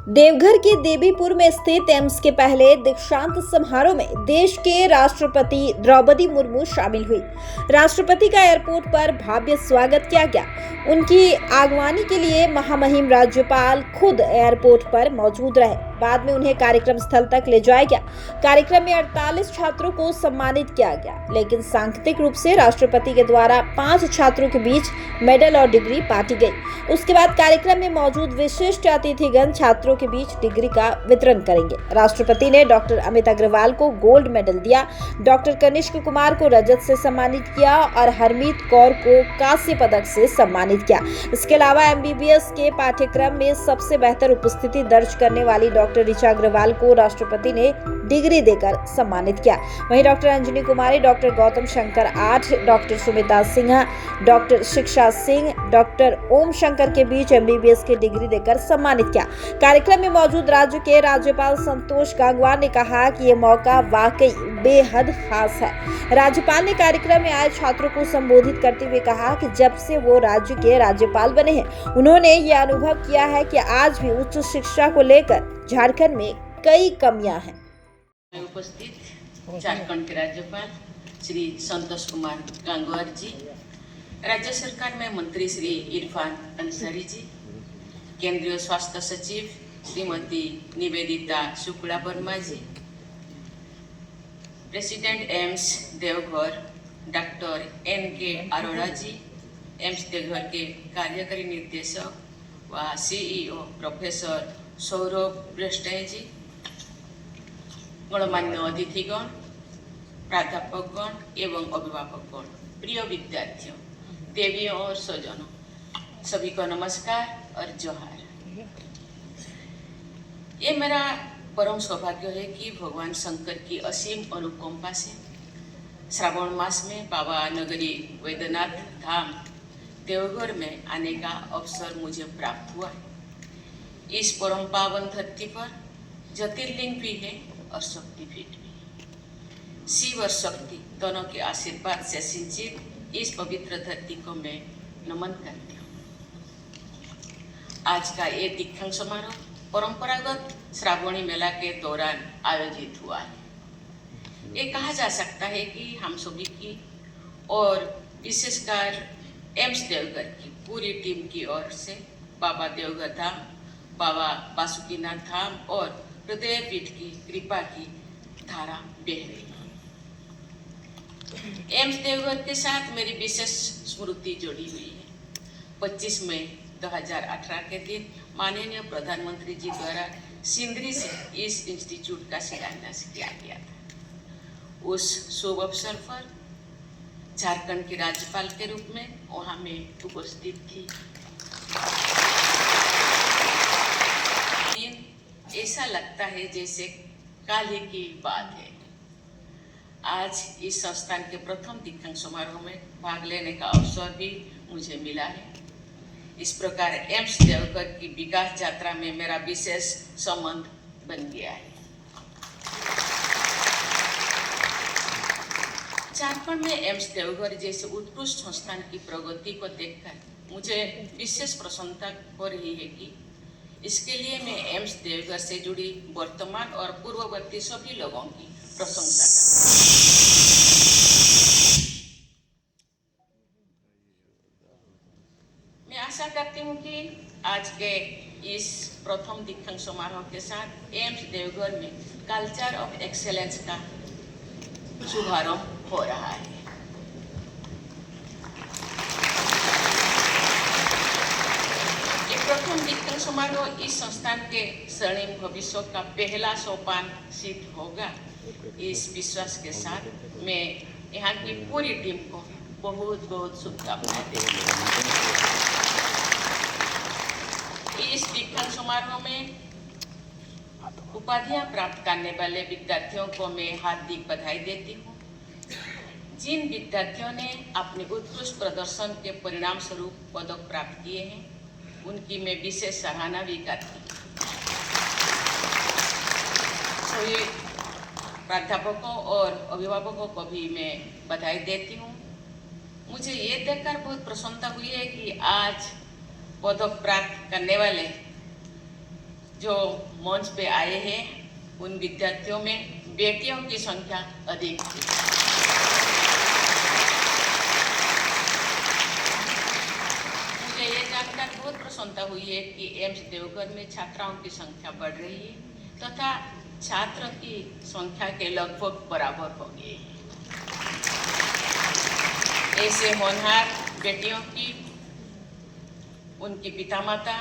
देवघर के देवीपुर में स्थित एम्स के पहले दीक्षांत समारोह में देश के राष्ट्रपति द्रौपदी मुर्मू शामिल हुई। राष्ट्रपति का एयरपोर्ट पर भव्य स्वागत किया गया। उनकी आगवानी के लिए महामहिम राज्यपाल खुद एयरपोर्ट पर मौजूद रहे। बाद में उन्हें कार्यक्रम स्थल तक ले जाया गया। कार्यक्रम में 48 छात्रों को सम्मानित किया गया, लेकिन सांकेतिक रूप से राष्ट्रपति के द्वारा 5 छात्रों के बीच मेडल और डिग्री बांटी गई। उसके बाद कार्यक्रम में मौजूद विशिष्ट अतिथिगण छात्रों के बीच डिग्री का वितरण करेंगे। राष्ट्रपति ने डॉक्टर अमित अग्रवाल को गोल्ड मेडल दिया, डॉक्टर कनिष्क कुमार को रजत से सम्मानित किया और हरमीत कौर को कांस्य पदक से सम्मानित किया। इसके अलावा एमबीबीएस के पाठ्यक्रम में सबसे बेहतर उपस्थिति दर्ज करने वाली डॉक्टर ऋचा अग्रवाल को राष्ट्रपति ने डिग्री देकर सम्मानित किया। वहीं डॉक्टर अंजनी कुमारी, डॉक्टर गौतम शंकर आठ, डॉक्टर सुमिता सिन्हा, डॉक्टर शिक्षा सिंह, डॉक्टर ओम शंकर के बीच एमबीबीएस की डिग्री देकर सम्मानित किया। कार्यक्रम में मौजूद राज्य के राज्यपाल संतोष गंगवार ने कहा कि ये मौका वाकई बेहद खास है। राज्यपाल ने कार्यक्रम में आए छात्रों को संबोधित करते हुए कहा कि जब से वो राज्य के राज्यपाल बने हैं, उन्होंने ये अनुभव किया है कि आज भी उच्च शिक्षा को लेकर झारखंड में कई कमियां हैं। उपस्थित झारखंड के राज्यपाल श्री संतोष कुमार गंगवार जी, राज्य सरकार में मंत्री श्री इरफान अंसारी जी, केंद्रीय स्वास्थ्य सचिव Shrimati Nivedita Shukla Verma ji, president AIIMS Deoghar doctor N K. Arora ji, AIIMS Deoghar के कार्यकारी निर्देशक व सीईओ प्रोफेसर सौरभ ब्रष्टाई जी, गणमान्य अतिथिगण, प्राध्यापकगण एवं अभिभावकगण, प्रिय विद्यार्थियों, देवियों और स्वजनों, सभी को नमस्कार और जोहार। ये मेरा परम सौभाग्य है कि भगवान शंकर की असीम अनुकंपा से श्रावण मास में बाबा नगरी वैद्यनाथ धाम देवघर में आने का अवसर मुझे प्राप्त हुआ। इस परम पावन धरती पर ज्योतिर्लिंग भी है और शक्तिपीठ भी। शिव और शक्ति दोनों के आशीर्वाद से सिंचित इस पवित्र धरती को मैं नमन करती हूँ। आज का ये दीक्षांत समारोह परंपरागत श्रावणी मेला के दौरान आयोजित हुआ है। ये कहा जा सकता है कि हम सभी की और विशेषकर एम्स देवघर की पूरी टीम की ओर से बाबा देवघर धाम, बाबा बासुकीनाथ धाम और हृदय पीठ की कृपा की धारा बह रही है। एम्स देवघर के साथ मेरी विशेष स्मृति जुड़ी हुई है। 25 मई 2018 के दिन माननीय प्रधानमंत्री जी द्वारा सिंदरी से इस इंस्टीट्यूट का शिलान्यास किया गया था। उस शुभ अवसर पर झारखंड के राज्यपाल के रूप में वहां मैं उपस्थित थी। ऐसा लगता है जैसे काल ही की बात है। आज इस संस्थान के प्रथम दीक्षांत समारोह में भाग लेने का अवसर भी मुझे मिला है। इस प्रकार एम्स देवघर की विकास यात्रा में मेरा विशेष संबंध बन गया है। झारखंड में एम्स देवघर जैसे उत्कृष्ट संस्थान की प्रगति को देखकर मुझे विशेष प्रसन्नता हो रही है कि इसके लिए मैं एम्स देवघर से जुड़ी वर्तमान और पूर्ववर्ती सभी लोगों की प्रशंसा मैं आशा करती हूँ कि आज के इस प्रथम दीक्षांत समारोह के साथ एम्स देवघर में कल्चर ऑफ एक्सेलेंस का शुभारंभ हो रहा है। प्रथम दीक्षांत समारोह इस संस्थान के स्वर्णिम भविष्य का पहला सोपान सिद्ध होगा। इस विश्वास के साथ मैं यहाँ की पूरी टीम को बहुत बहुत शुभकामनाएं देती हूँ। इस दीक्षांत समारोह में उपाधियां प्राप्त करने वाले विद्यार्थियों को मैं हार्दिक बधाई देती हूँ। जिन विद्यार्थियों ने अपने उत्कृष्ट प्रदर्शन के परिणाम स्वरूप पदक प्राप्त किए हैं, उनकी मैं विशेष सराहना भी करती हूँ। सभी प्राध्यापकों और अभिभावकों को भी मैं बधाई देती हूँ। मुझे ये देखकर बहुत प्रसन्नता हुई है कि आज पदक प्राप्त करने वाले जो मंच पे आए हैं उन विद्यार्थियों में बेटियों की संख्या अधिक थी। मुझे ये जानकर बहुत प्रसन्नता हुई है कि एम्स देवघर में छात्राओं की संख्या बढ़ रही है तथा छात्र की संख्या के लगभग बराबर हो गई है। ऐसे होनहार बेटियों की उनके पिता माता,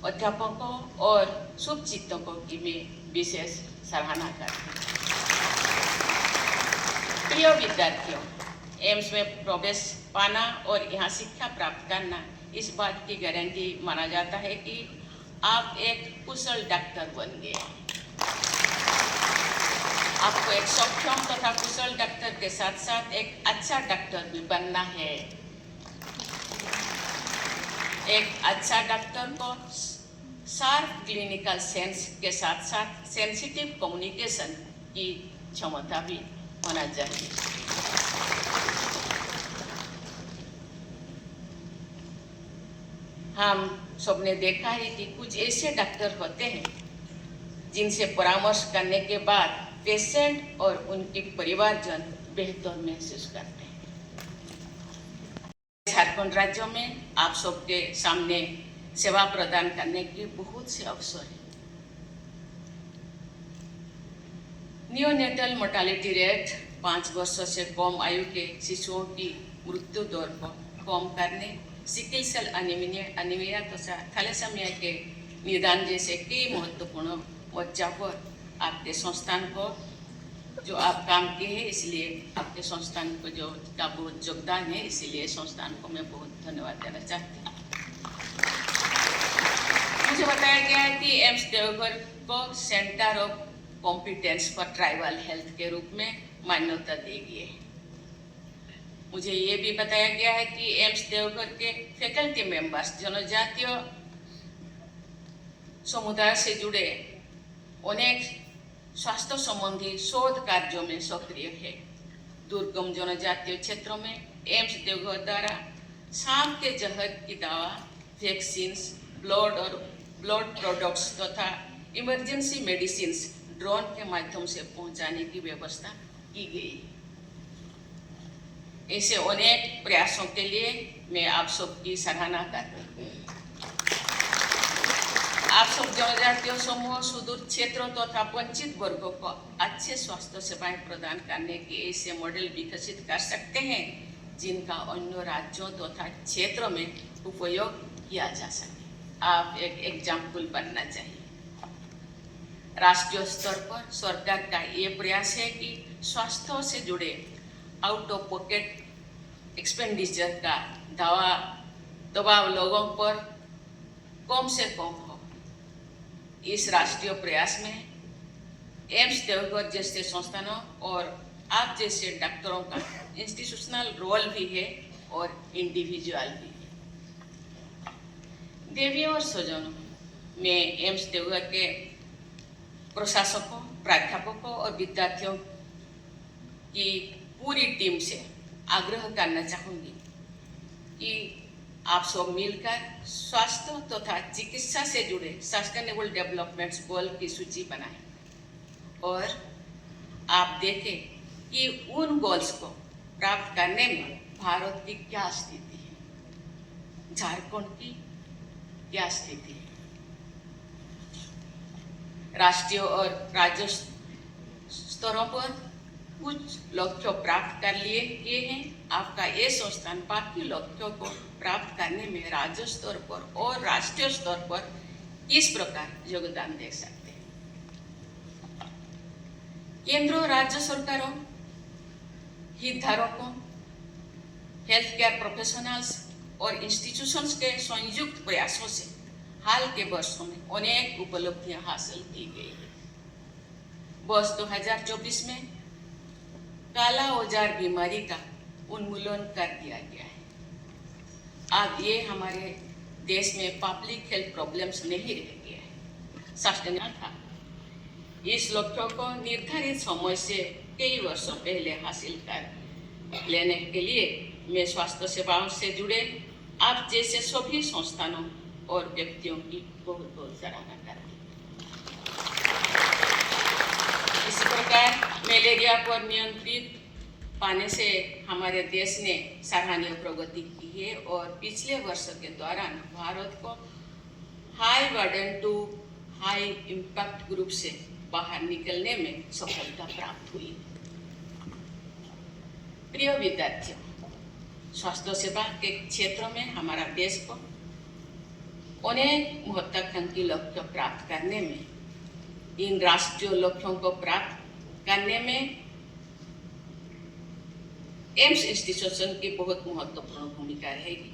अध्यापकों और शुभचिंतकों की मैं विशेष सराहना करती हूँ। प्रिय विद्यार्थियों, एम्स में प्रवेश पाना और यहाँ शिक्षा प्राप्त करना इस बात की गारंटी माना जाता है कि आप एक कुशल डॉक्टर बन गए। आपको एक सक्षम तथा कुशल डॉक्टर के साथ साथ एक अच्छा डॉक्टर भी बनना है। एक अच्छा डॉक्टर को शार्प क्लिनिकल सेंस के साथ साथ सेंसिटिव कम्युनिकेशन की क्षमता भी होना चाहिए। हम सबने देखा है कि कुछ ऐसे डॉक्टर होते हैं जिनसे परामर्श करने के बाद पेशेंट और उनके परिवारजन बेहतर महसूस करते हैं। झारखंड राज्य में आप सबके सामने सेवा प्रदान करने के बहुत से अवसर हैं। नियोनेटल मोर्टालिटी रेट 5 वर्षों से कम आयु के शिशुओं की मृत्यु दर को कम करने, सिकल सेल एनीमिया तथा थैलेसीमिया के निदान जैसे कई महत्वपूर्ण मोर्चा पर आपके संस्थान को जो आप काम किए हैं, इसलिए आपके संस्थान को जो का बहुत योगदान है, इसीलिए संस्थान को मैं बहुत धन्यवाद देना चाहती हूँ। मुझे बताया गया है कि एम्स देवघर को centre of competence for tribal health के रूप में मान्यता दी गई है। मुझे ये भी बताया गया है कि एम्स देवघर के फैकल्टी मेंबर्स जनजातीय समुदाय से जुड़े अनेक स्वास्थ्य संबंधी शोध कार्यों में सक्रिय है। दुर्गम जनजातीय क्षेत्रों में एम्स देवघर द्वारा सांप के जहर की दवा, वैक्सीन्स, ब्लड प्रोडक्ट्स तथा इमरजेंसी मेडिसिन्स ड्रोन के माध्यम से पहुंचाने की व्यवस्था की गई। ऐसे अनेक प्रयासों के लिए मैं आप सबकी सराहना करती हूँ। आप सब जनजातीय समूह, सुदूर क्षेत्रों तथा वंचित वर्गों को अच्छे स्वास्थ्य सेवाएं प्रदान करने के ऐसे मॉडल विकसित कर सकते हैं जिनका अन्य राज्यों तथा क्षेत्रों में उपयोग किया जा सके। आप एक एग्जाम्पल बनना चाहिए। राष्ट्रीय स्तर पर सरकार का ये प्रयास है कि स्वास्थ्य से जुड़े आउट ऑफ पॉकेट एक्सपेंडिचर का दबाव लोगों पर कम से कम हो। इस राष्ट्रीय प्रयास में एम्स देवघर जैसे संस्थानों और आप जैसे डॉक्टरों का इंस्टीट्यूशनल रोल भी है और इंडिविजुअल भी है। देवियों और स्वजनों, मैं एम्स देवघर के प्रशासकों, प्राध्यापकों और विद्यार्थियों की पूरी टीम से आग्रह करना चाहूँगी कि आप सब मिलकर स्वास्थ्य तथा चिकित्सा से जुड़े सस्टेनेबल डेवलपमेंट गोल की सूची बनाएं और आप देखें कि उन गोल्स को प्राप्त करने में भारत की क्या स्थिति है, झारखंड की क्या स्थिति है। राष्ट्रीय और राज्य स्तरों पर कुछ लक्ष्य प्राप्त कर किए हैं। आपका ये संस्थान बाकी लक्ष्यों को प्राप्त करने में राज्य स्तर पर और राष्ट्रीय स्तर पर किस प्रकार योगदान दे सकते हैं। केंद्र और राज्य सरकारों, हितधारकों, हेल्थ केयर प्रोफेशनल्स और इंस्टीट्यूशंस के संयुक्त प्रयासों से हाल के वर्षों में अनेक उपलब्धियां हासिल की गई है। वर्ष 2024 में काला औजार बीमारी का उन्मूलन कर दिया गया है। अब ये हमारे देश में पब्लिक हेल्थ प्रॉब्लम्स नहीं रह गया है, सस्टेनेबल था। इस लक्ष्य को निर्धारित समय से कई वर्षों पहले हासिल कर लेने के लिए मैं स्वास्थ्य सेवाओं से जुड़े आप जैसे सभी संस्थानों और व्यक्तियों की बहुत बहुत सराहना करती हूँ। इसी प्रकार मलेरिया पर नियंत्रित पाने से हमारे देश ने सराहनीय प्रगति की है और पिछले वर्ष के दौरान भारत को high burden to high impact group से बाहर निकलने में सफलता प्राप्त हुई। प्रिय विद्यार्थियों, स्वास्थ्य सेवा के क्षेत्र में हमारा देश को अनेक महत्वाकांक्षी लक्ष्य प्राप्त करने में, इन राष्ट्रीय लक्ष्यों को प्राप्त करने में एम्स इंस्टीट्यूशन की बहुत महत्वपूर्ण भूमिका रहेगी।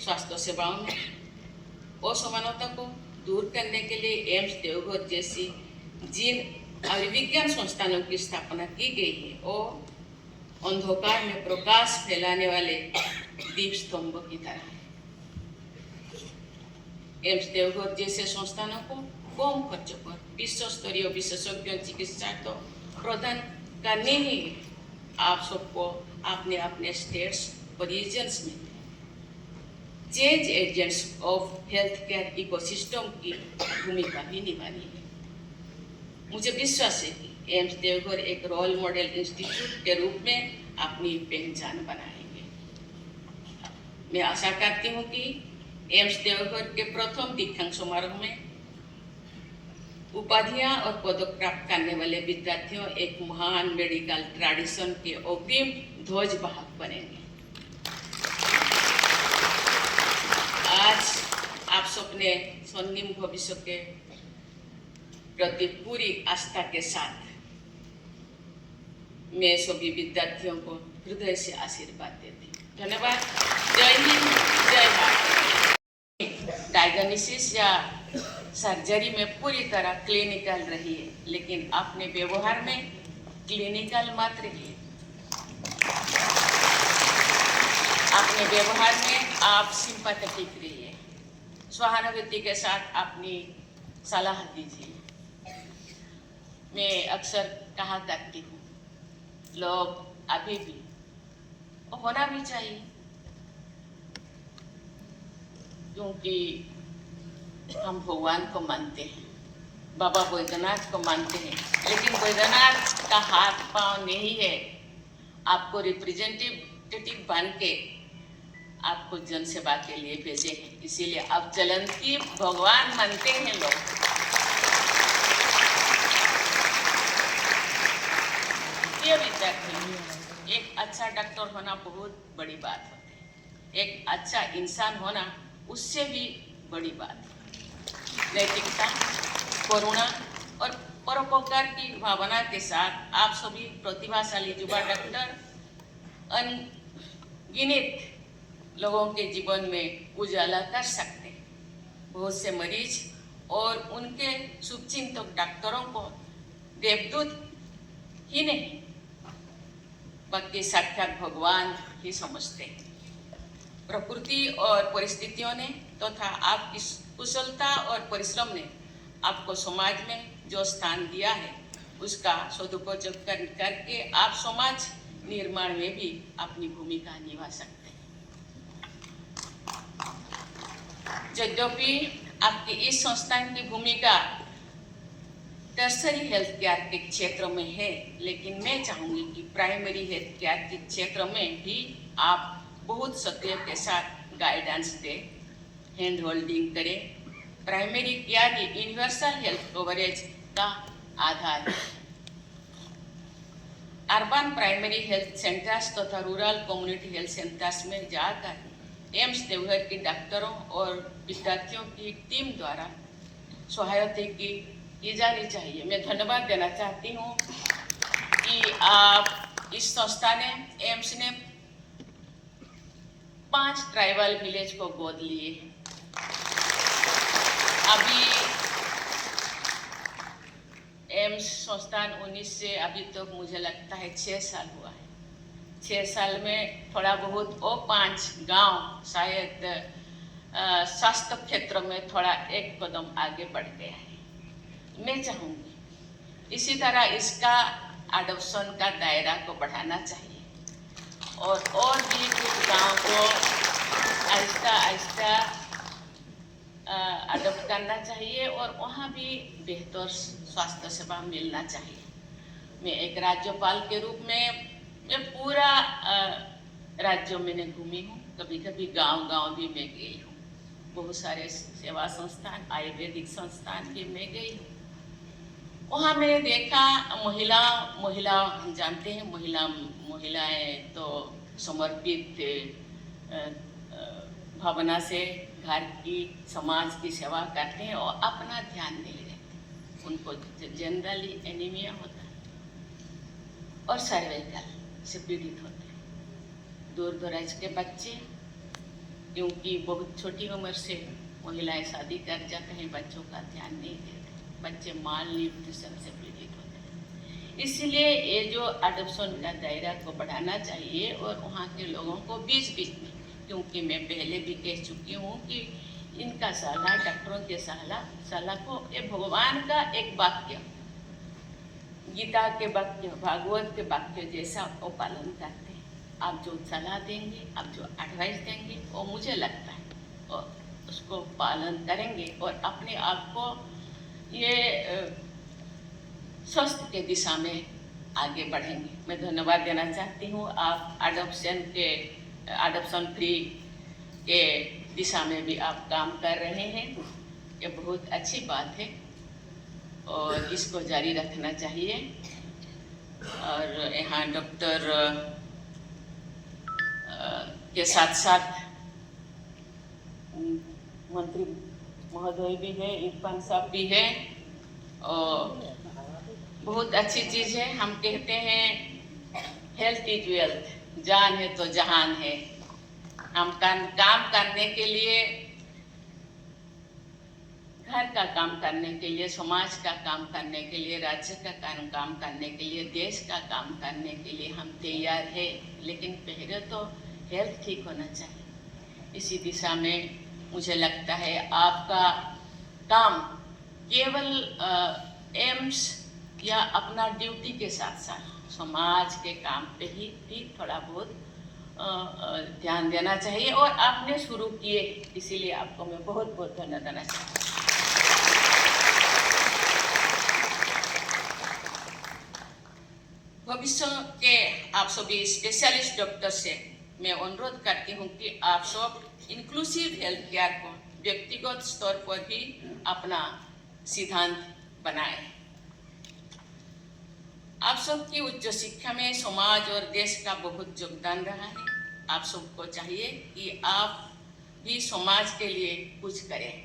स्वास्थ्य सेवाओं में असमानता को दूर करने के लिए एम्स देवघर जैसी जिन आयुर्विज्ञान संस्थानों की स्थापना की गई है और अंधकार में प्रकाश फैलाने वाले दीप स्तंभ की तरह है। एम्स देवघर जैसे संस्थानों को कम खर्च पर विश्व स्तरीय विशेषज्ञ चिकित्सा तो प्रदान करने ही आप सबको अपने अपने स्टेट्स और रीजन्स में change agents of health care ecosystem की भूमिका भी निभानी है। मुझे विश्वास है कि एम्स देवघर एक रोल मॉडल इंस्टीट्यूट के रूप में अपनी पहचान बनाएंगे। मैं आशा करती हूँ कि एम्स देवघर के प्रथम दीक्षांत समारोह में उपाधियां और पदक प्राप्त करने वाले विद्यार्थियों एक महान मेडिकल ट्रेडिशन के अग्रिम ध्वज वाहक बनेंगे। आज आप सबने स्वर्णिम भविष्य के प्रति पूरी आस्था के साथ मैं सभी विद्यार्थियों को हृदय से आशीर्वाद देती हूँ। धन्यवाद। जय हिंद, जय भारत। डायग्नोसिस या सर्जरी में पूरी तरह क्लिनिकल रही है, लेकिन अपने व्यवहार में क्लिनिकल मत रहिए। अपने व्यवहार में आप सिंपैथेटिक रहिए, सहानुभूति के साथ अपनी सलाह दीजिए। मैं अक्सर कहा करती हूँ, लोग अभी भी होना भी चाहिए, क्योंकि हम भगवान को मानते हैं, बाबा बैद्यनाथ को मानते हैं, लेकिन बैद्यनाथ का हाथ पांव नहीं है। आपको रिप्रेजेंटेटिव बन के आपको जन सेवा के लिए भेजे हैं, इसीलिए अब चलंती भगवान मानते हैं लोग। ये विद्यार्थी, एक अच्छा डॉक्टर होना बहुत बड़ी बात होती है, एक अच्छा इंसान होना उससे भी बड़ी बात है। नैतिकता, करुणा और परोपकार की भावना के साथ आप सभी प्रतिभाशाली युवा डॉक्टर अनगिनत लोगों के जीवन में उजाला कर सकते हैं। बहुत से मरीज और उनके शुभचिंतक डॉक्टरों को देवदूत ही नहीं बल्कि साक्षात भगवान ही समझते हैं। प्रकृति और परिस्थितियों ने तथा आपकी कुशलता और परिश्रम ने आपको समाज में जो स्थान दिया है, उसका सदुपयोग करके आप समाज निर्माण में भी अपनी भूमिका निभा सकते हैं। यद्यपि आपकी इस संस्थान की भूमिका टर्सरी हेल्थ केयर के क्षेत्र में है, लेकिन मैं चाहूँगी कि प्राइमरी हेल्थ केयर के क्षेत्र में भी आप बहुत सक्रिय के साथ गाइडेंस दें, हैंड होल्डिंग करें। प्राइमरी केयर ही यूनिवर्सल हेल्थ कवरेज का आधार है। अर्बन प्राइमरी हेल्थ सेंटर्स तथा रूरल कम्युनिटी हेल्थ सेंटर्स में जाकर एम्स देवघर के डॉक्टरों और विद्यार्थियों की टीम द्वारा सहायता की जानी चाहिए। मैं धन्यवाद देना चाहती हूँ कि आप इस संस्था ने, एम्स ने 5 ट्राइबल विलेज को गोद लिए। अभी एम्स संस्थान 19 से अभी तक तो मुझे लगता है 6 साल हुआ है। 6 साल में थोड़ा बहुत वो 5 गांव शायद स्वास्थ्य क्षेत्र में थोड़ा एक कदम आगे बढ़ गया है। मैं चाहूँगी इसी तरह इसका अडॉप्शन का दायरा को बढ़ाना चाहिए और भी कुछ गांव को आहिस्ता आहिस्ता अडॉप्ट करना चाहिए और वहाँ भी बेहतर स्वास्थ्य सेवा मिलना चाहिए। मैं एक राज्यपाल के रूप में मैं पूरा राज्यों में घूमी हूँ, कभी कभी गांव भी मैं गई हूँ, बहुत सारे सेवा संस्थान, आयुर्वेदिक संस्थान भी मैं गई हूँ। वहाँ मैंने देखा महिला हम जानते हैं महिलाएं तो समर्पित भावना से घर की समाज की सेवा करते हैं और अपना ध्यान नहीं रखते। उनको जनरली एनीमिया होता है और सर्वाइकल से पीड़ित होते हैं। दूर दराज के बच्चे, क्योंकि बहुत छोटी उम्र से महिलाएं शादी कर जाते हैं, बच्चों का ध्यान नहीं देते, बच्चे माल न्यूट्रिशन से पीड़ित होते हैं। इसलिए ये जो अडॉप्शन का दायरा को बढ़ाना चाहिए और वहाँ के लोगों को बीच में, क्योंकि मैं पहले भी कह चुकी हूँ कि इनका सलाह, डॉक्टरों के सलाह को ये भगवान का एक वाक्य, गीता के वाक्य, भागवत के वाक्य जैसा वो पालन करते हैं। आप जो सलाह देंगे, आप जो एडवाइस देंगे, वो मुझे लगता है और उसको पालन करेंगे और अपने आप को ये स्वस्थ के दिशा में आगे बढ़ेंगे। मैं धन्यवाद देना चाहती हूँ। आप अडॉप्शन फ्री के दिशा में भी आप काम कर रहे हैं, ये बहुत अच्छी बात है और इसको जारी रखना चाहिए। और यहाँ डॉक्टर के साथ साथ मंत्री महोदय भी है, इरफान साहब भी है और बहुत अच्छी चीज़ है। हम कहते हैं हेल्थ इज वेल्थ, जान है तो जहान है। हम काम करने के लिए, घर का काम करने के लिए, समाज का काम करने के लिए, राज्य का काम करने के लिए, देश का काम करने के लिए हम तैयार है, लेकिन पहले तो हेल्थ ठीक होना चाहिए। इसी दिशा में मुझे लगता है आपका काम केवल एम्स या अपना ड्यूटी के साथ साथ समाज के काम पे ही थोड़ा बहुत ध्यान देना चाहिए और आपने शुरू किए, इसीलिए आपको मैं बहुत बहुत धन्यवाद देना चाहती हूँ। भविष्य के आप सभी स्पेशलिस्ट डॉक्टर से मैं अनुरोध करती हूँ कि आप सब इंक्लूसिव हेल्थ केयर को व्यक्तिगत स्तर पर भी अपना सिद्धांत बनाएं। आप सबकी उच्च शिक्षा में समाज और देश का बहुत योगदान रहा है। आप सबको चाहिए कि आप भी समाज के लिए कुछ करें।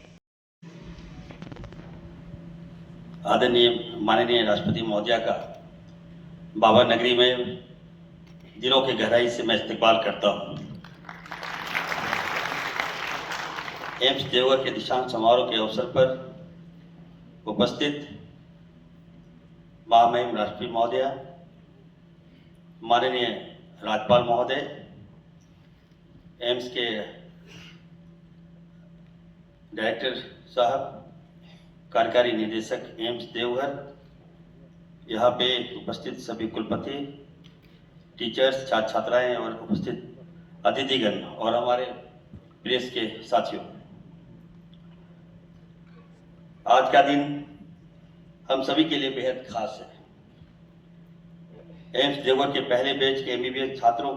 आदरणीय माननीय राष्ट्रपति महोदया का बाबा नगरी में दिलों की गहराई से मैं इस्तकबाल करता हूँ। एम्स देवघर के दीक्षांत समारोह के अवसर पर उपस्थित महामहिम राष्ट्रपति महोदया, माननीय राज्यपाल महोदय, एम्स के डायरेक्टर साहब, कार्यकारी निदेशक एम्स देवघर, यहाँ पे उपस्थित सभी कुलपति, टीचर्स, छात्र छात्राएं और उपस्थित अतिथिगण और हमारे प्रेस के साथियों, आज का दिन हम सभी के लिए बेहद खास है। एम्स देवघर के पहले बैच के MBBS छात्रों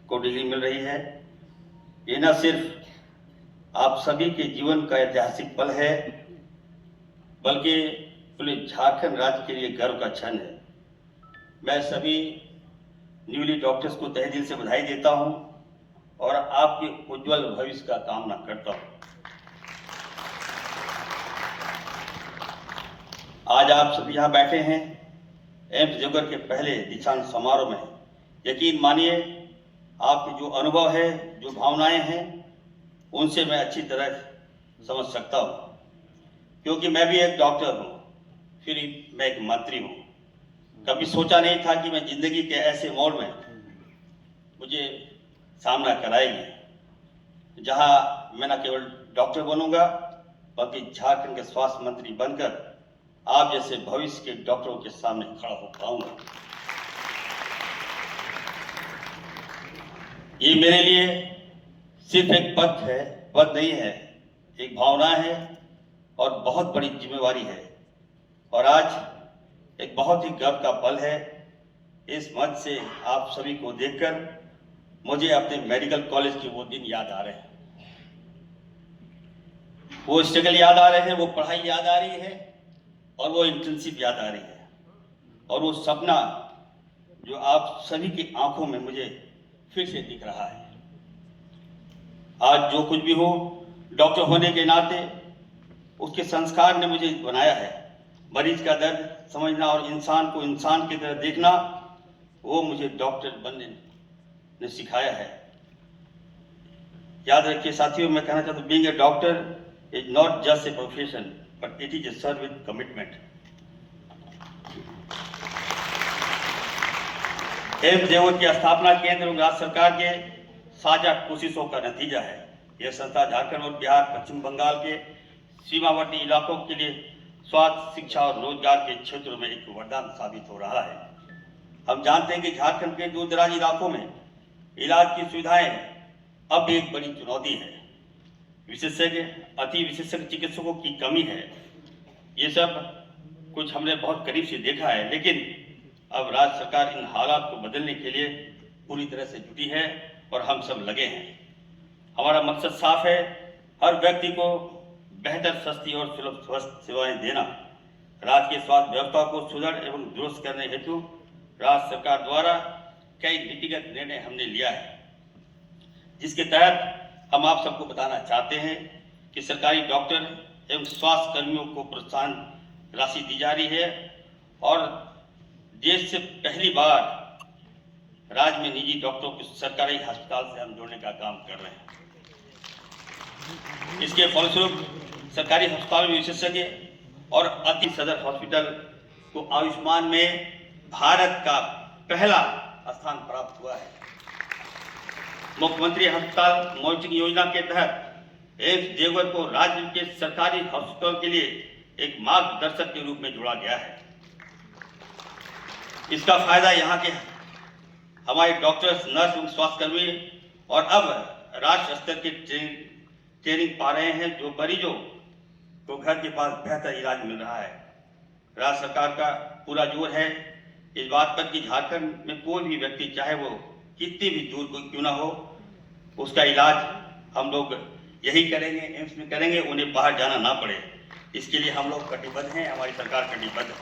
को डिग्री मिल रही है। ये न सिर्फ आप सभी के जीवन का ऐतिहासिक पल है, बल्कि पूरे झारखंड राज्य के लिए गर्व का क्षण है। मैं सभी न्यूली डॉक्टर्स को तहे दिल से बधाई देता हूं और आपके उज्जवल भविष्य का कामना करता हूं। आज आप सभी यहाँ बैठे हैं एम्स देवघर के पहले दीक्षांत समारोह में। यकीन मानिए, आपके जो अनुभव है, जो भावनाएं हैं, उनसे मैं अच्छी तरह समझ सकता हूँ, क्योंकि मैं भी एक डॉक्टर हूँ, फिर मैं एक मंत्री हूँ। कभी सोचा नहीं था कि मैं जिंदगी के ऐसे मोड़ में मुझे सामना कराएगी, जहाँ मैं न केवल डॉक्टर बनूंगा, बल्कि झारखंड के स्वास्थ्य मंत्री बनकर आप जैसे भविष्य के डॉक्टरों के सामने खड़ा हो पाऊंगा। ये मेरे लिए सिर्फ एक पद नहीं है, एक भावना है, और बहुत बड़ी जिम्मेवारी है और आज एक बहुत ही गर्व का पल है। इस मंच से आप सभी को देखकर मुझे अपने मेडिकल कॉलेज के वो दिन याद आ रहे हैं, वो स्ट्रगल याद आ रहे हैं, वो पढ़ाई याद आ रही है और वो इंटर्नशिप याद आ रही है और वो सपना जो आप सभी की आंखों में मुझे फिर से दिख रहा है। आज जो कुछ भी हो, डॉक्टर होने के नाते उसके संस्कार ने मुझे बनाया है। मरीज का दर्द समझना और इंसान को इंसान की तरह देखना, वो मुझे डॉक्टर बनने ने सिखाया है। याद रखिए साथियों, मैं कहना चाहता हूँ, being a doctor is not just a profession, but it is a serve with commitment. AIIMS Deoghar की स्थापना केंद्र और राज्य सरकार के साझा कोशिशों का नतीजा है। यह संस्था झारखंड और बिहार, पश्चिम बंगाल के सीमावर्ती इलाकों के लिए स्वास्थ्य, शिक्षा और रोजगार के क्षेत्रों में एक वरदान साबित हो रहा है। हम जानते हैं कि झारखंड के दूर दराज इलाकों में इलाज की सुविधाएं अब एक बड़ी चुनौती है। विशेषज्ञ, अति विशेषज्ञ चिकित्सकों की कमी है। ये सब कुछ हमने बहुत करीब से देखा है, लेकिन अब राज्य सरकार इन हालात को बदलने के लिए पूरी तरह से जुटी है और हम सब लगे हैं। हमारा मकसद साफ है, हर व्यक्ति को बेहतर, सस्ती और सुलभ स्वास्थ्य सेवाएं देना। राज्य की स्वास्थ्य व्यवस्था को सुदृढ़ एवं दुरुस्त करने हेतु राज्य सरकार द्वारा कई नीतिगत निर्णय हमने लिया है, जिसके तहत हम आप सबको बताना चाहते हैं कि सरकारी डॉक्टर एवं स्वास्थ्य कर्मियों को प्रोत्साहन राशि दी जा रही है और देश से पहली बार राज्य में निजी डॉक्टरों को सरकारी अस्पताल से हम जोड़ने का काम कर रहे हैं। इसके फलस्वरूप सरकारी अस्पताल में विशेषज्ञ और अति सदर हॉस्पिटल को आयुष्मान में भारत का पहला स्थान प्राप्त हुआ है। मुख्यमंत्री अस्पताल मॉनिटरिंग योजना के तहत एम्स देवघर को राज्य के सरकारी अस्पताल के लिए एक मार्गदर्शक के रूप में जोड़ा गया है। इसका फायदा यहाँ के हमारे डॉक्टर्स, नर्स एवं स्वास्थ्यकर्मी और अब राष्ट्र स्तर के ट्रेनिंग पा रहे हैं, जो मरीजों को घर के पास बेहतर इलाज मिल रहा है। राज्य सरकार का पूरा जोर है इस बात पर कि झारखंड में कोई भी व्यक्ति, चाहे वो कितनी भी दूर को क्यों ना हो, उसका इलाज हम लोग यही करेंगे, एम्स में करेंगे, उन्हें बाहर जाना ना पड़े। इसके लिए हम लोग कटिबद्ध हैं, हमारी सरकार कटिबद्ध है।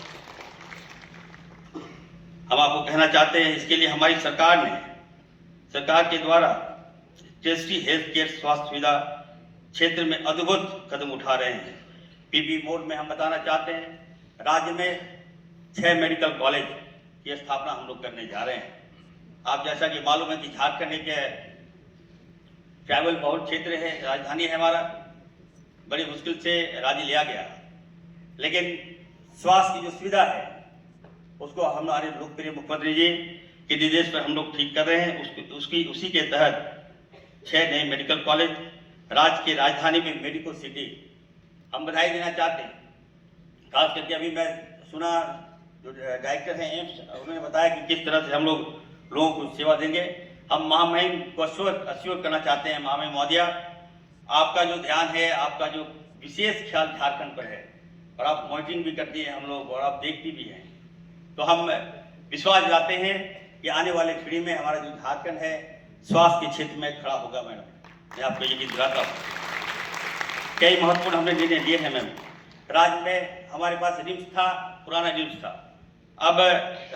हम आपको कहना चाहते हैं, इसके लिए हमारी सरकार के द्वारा टेस्टी हेल्थ केयर स्वास्थ्य सुविधा क्षेत्र में अद्भुत कदम उठा रहे हैं। पीपी मोड में हम बताना चाहते हैं, राज्य में 6 मेडिकल कॉलेज की स्थापना हम लोग करने जा रहे हैं। आप जैसा कि मालूम है कि झारखंड एक ट्रैवल बहुल क्षेत्र है, राजधानी है हमारा, बड़ी मुश्किल से राज्य लिया गया, लेकिन स्वास्थ्य की जो सुविधा है उसको हमारे लोकप्रिय मुख्यमंत्री जी के निर्देश पर हम लोग ठीक कर रहे हैं। उसी के तहत 6 नए मेडिकल कॉलेज, राज्य की राजधानी में मेडिको सिटी हम बधाई देना चाहते हैं। खास करके अभी मैं सुना जो डायरेक्टर हैं एम्स, उन्होंने बताया कि किस तरह से हम लोग लोगों को सेवा देंगे। हम महामहिम को अश्योर करना चाहते हैं, महामहिम महोदया, आपका जो ध्यान है, आपका जो विशेष ख्याल झारखंड पर है और आप मॉनिटरिंग भी करती हैं हम लोग और आप देखती भी हैं, तो हम विश्वास दिलाते हैं कि आने वाले पीढ़ी में हमारा जो झारखंड है स्वास्थ्य के क्षेत्र में खड़ा होगा। मैडम, मैं आपको यकीन दिलाता हूँ। कई महत्वपूर्ण हमने निर्णय लिए हैं मैम। राज्य में हमारे पास रिम्स था, पुराना रिम्स था, अब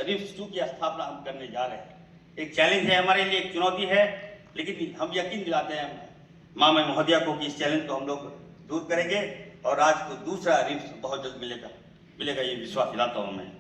रिम्स 2 की स्थापना हम करने जा रहे हैं। एक चैलेंज है हमारे लिए, एक चुनौती है, लेकिन हम यकीन दिलाते हैं महामहिम महोदया को कि इस चैलेंज को हम लोग दूर करेंगे और राज्य को दूसरा रिम्स बहुत जल्द मिलेगा, ये विश्वास दिलाता हूँ मैं।